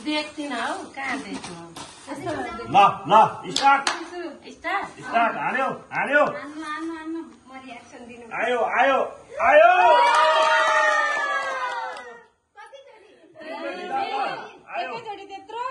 देख्दिन हौ कहाँ देख्नु ल ल स्टार्ट स्टार्ट हान्यो हान्यो आयो आयो आयो एकैचोटि त्यत्रो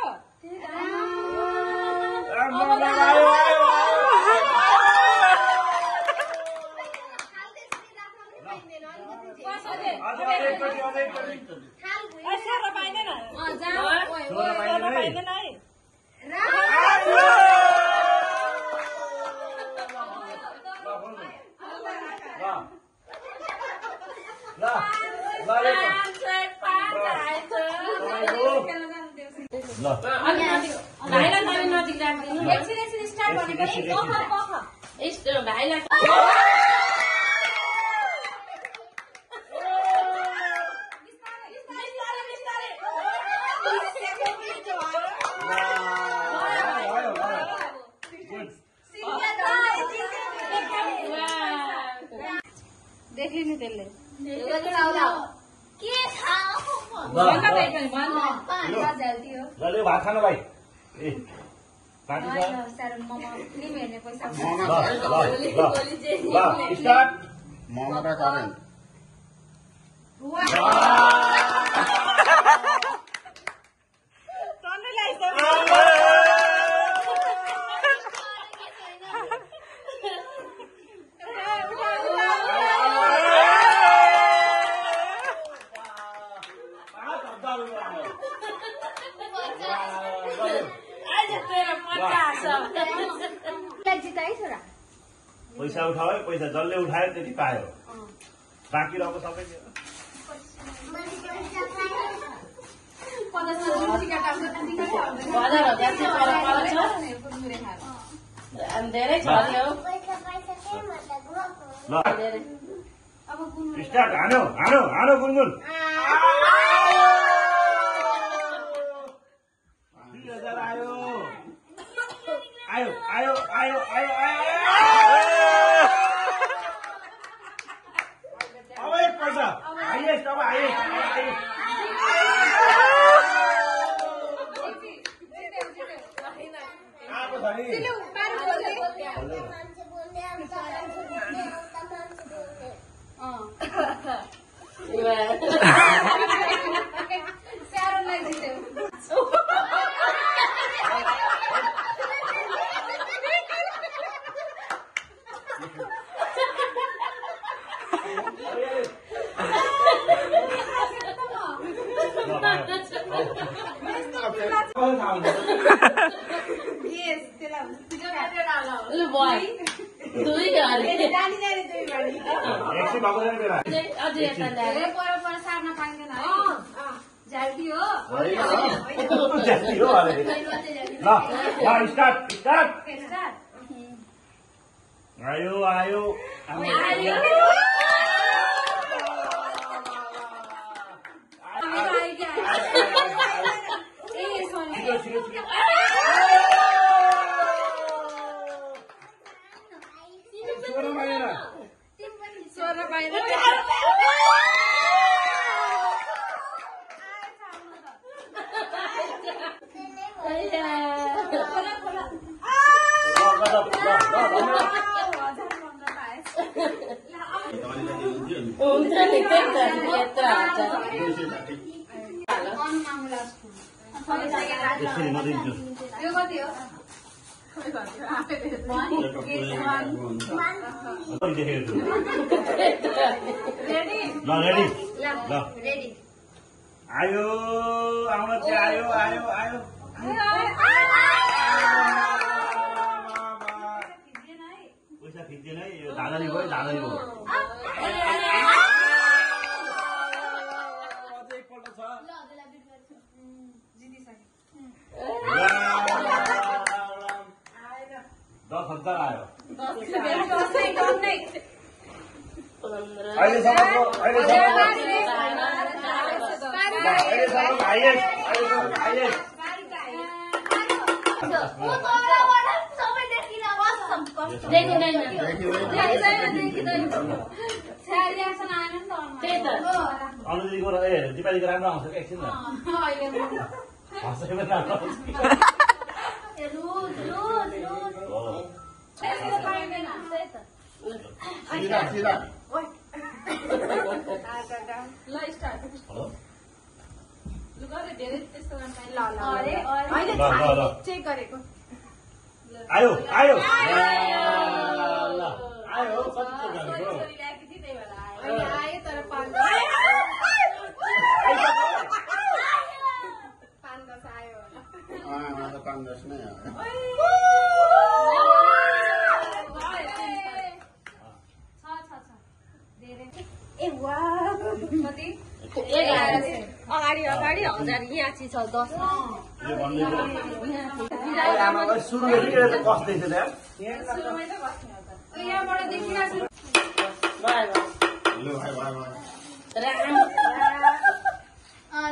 भाइलाई देखिनु त्यसले भात खानु भाइ ए स्टार्ट ममता करेन पैसा उठाओ है पैसा जसले उठायो त्यति पायो बाँकी रहेको सबै धेरै छ स्टार्ट हान्यो हान्यो हान्यो गुनगुन 2000 आयो आयो आयो आयो आयो अब एक पैसा हाइएस्ट अब हाइएस्ट आएको छ नि आयो आयो आयो आउन चाहिँ आयो आयो आयो पैसा फिक्दैन है यो धाँधली भयो धाँधली भयो एकपल्ट छ 10,000 आयो अहिलेसम्मको हाइएस्ट रियाक्सन आएन नि त त्यही त अनुजीको र दिपालीको राम्रो आउँछ क्या एकछिन न हँसेको राम्रो आउँछ सिधा ल स्टार्ट हेलो लु गरे धेरै त्यस्तो गर्न पाइन्छ अरे अहिले ल चेक गरेको आयो आयो ल आयो कति चेक गरेको छोरी ल्याएको थिए त्यही भएर आयो अहिले आयो तर 5 10 आयो मलाई त 5-10 नै हो ए वाह कति अगाडि अगाडि 1000 यहाँ चाहिँ छ 10 यो भन्दै सुरुदेखि कस्दैछ त्यहाँ सुरुमै त बस्ने हो त यहाँबाट देखिरहेको छु ल भाइ भाइ भाइ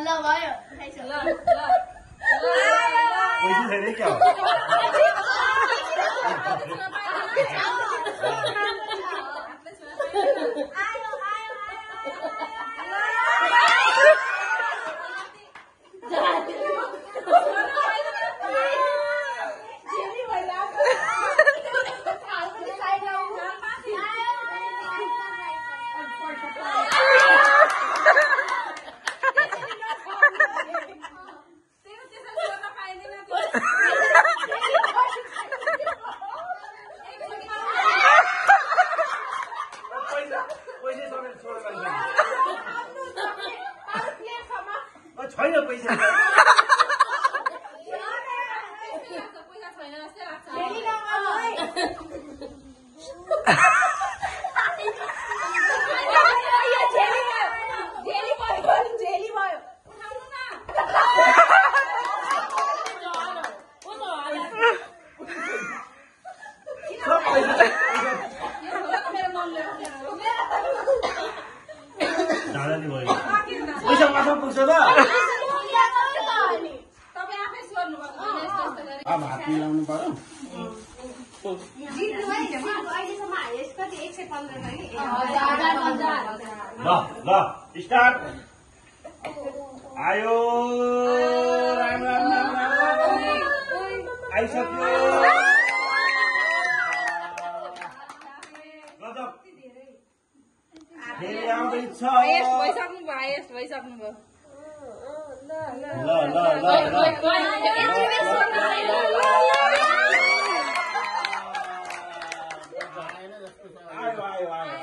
ल भयो ल पैसा छैन क्या हो छैन पैसा ढाडा नि भयो पैसा मात्र पुग्छ त अब हात मिलाउनु पर्यो ल ल स्टार्ट आयो राम राम राम राम आइसक्यो गजब फेरि आउँदैछ भइसक्नु भयो ल ल ल आयो आयो आयो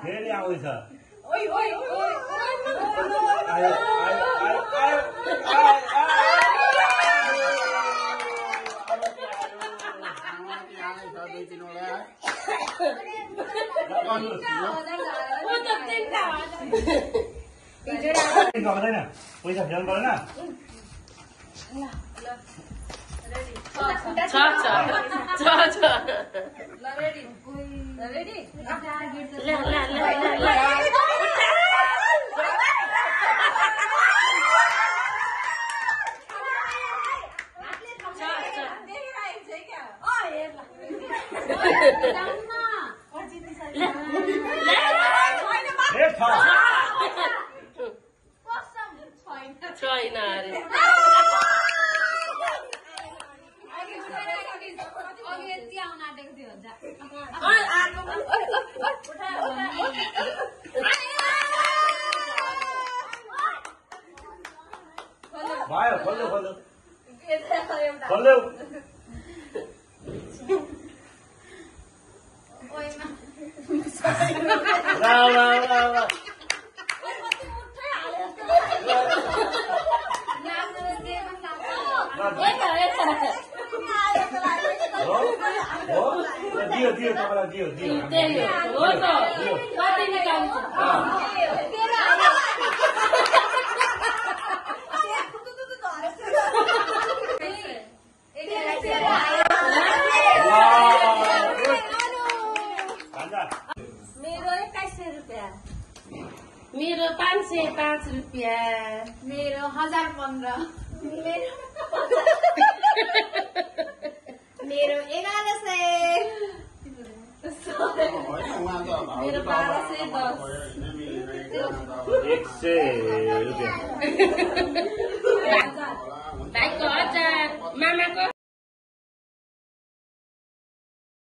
फेरि आउँदैछ आयो आयो आयो आयो गर्दैन पैसा फेर्नु पर्दैन छैन अरे भयो खोल्यो खोल्यो खोल्यो दियो दियो तपाईँलाई दियो दियो त्यही हो त कति निकाल्छ मेरो 505 रुपियाँ मेरो 1015 मेरो 1100 होइन उहाँ त भाउ मेरो त 1210 अब होइन मिलेन 100 रुपियाँ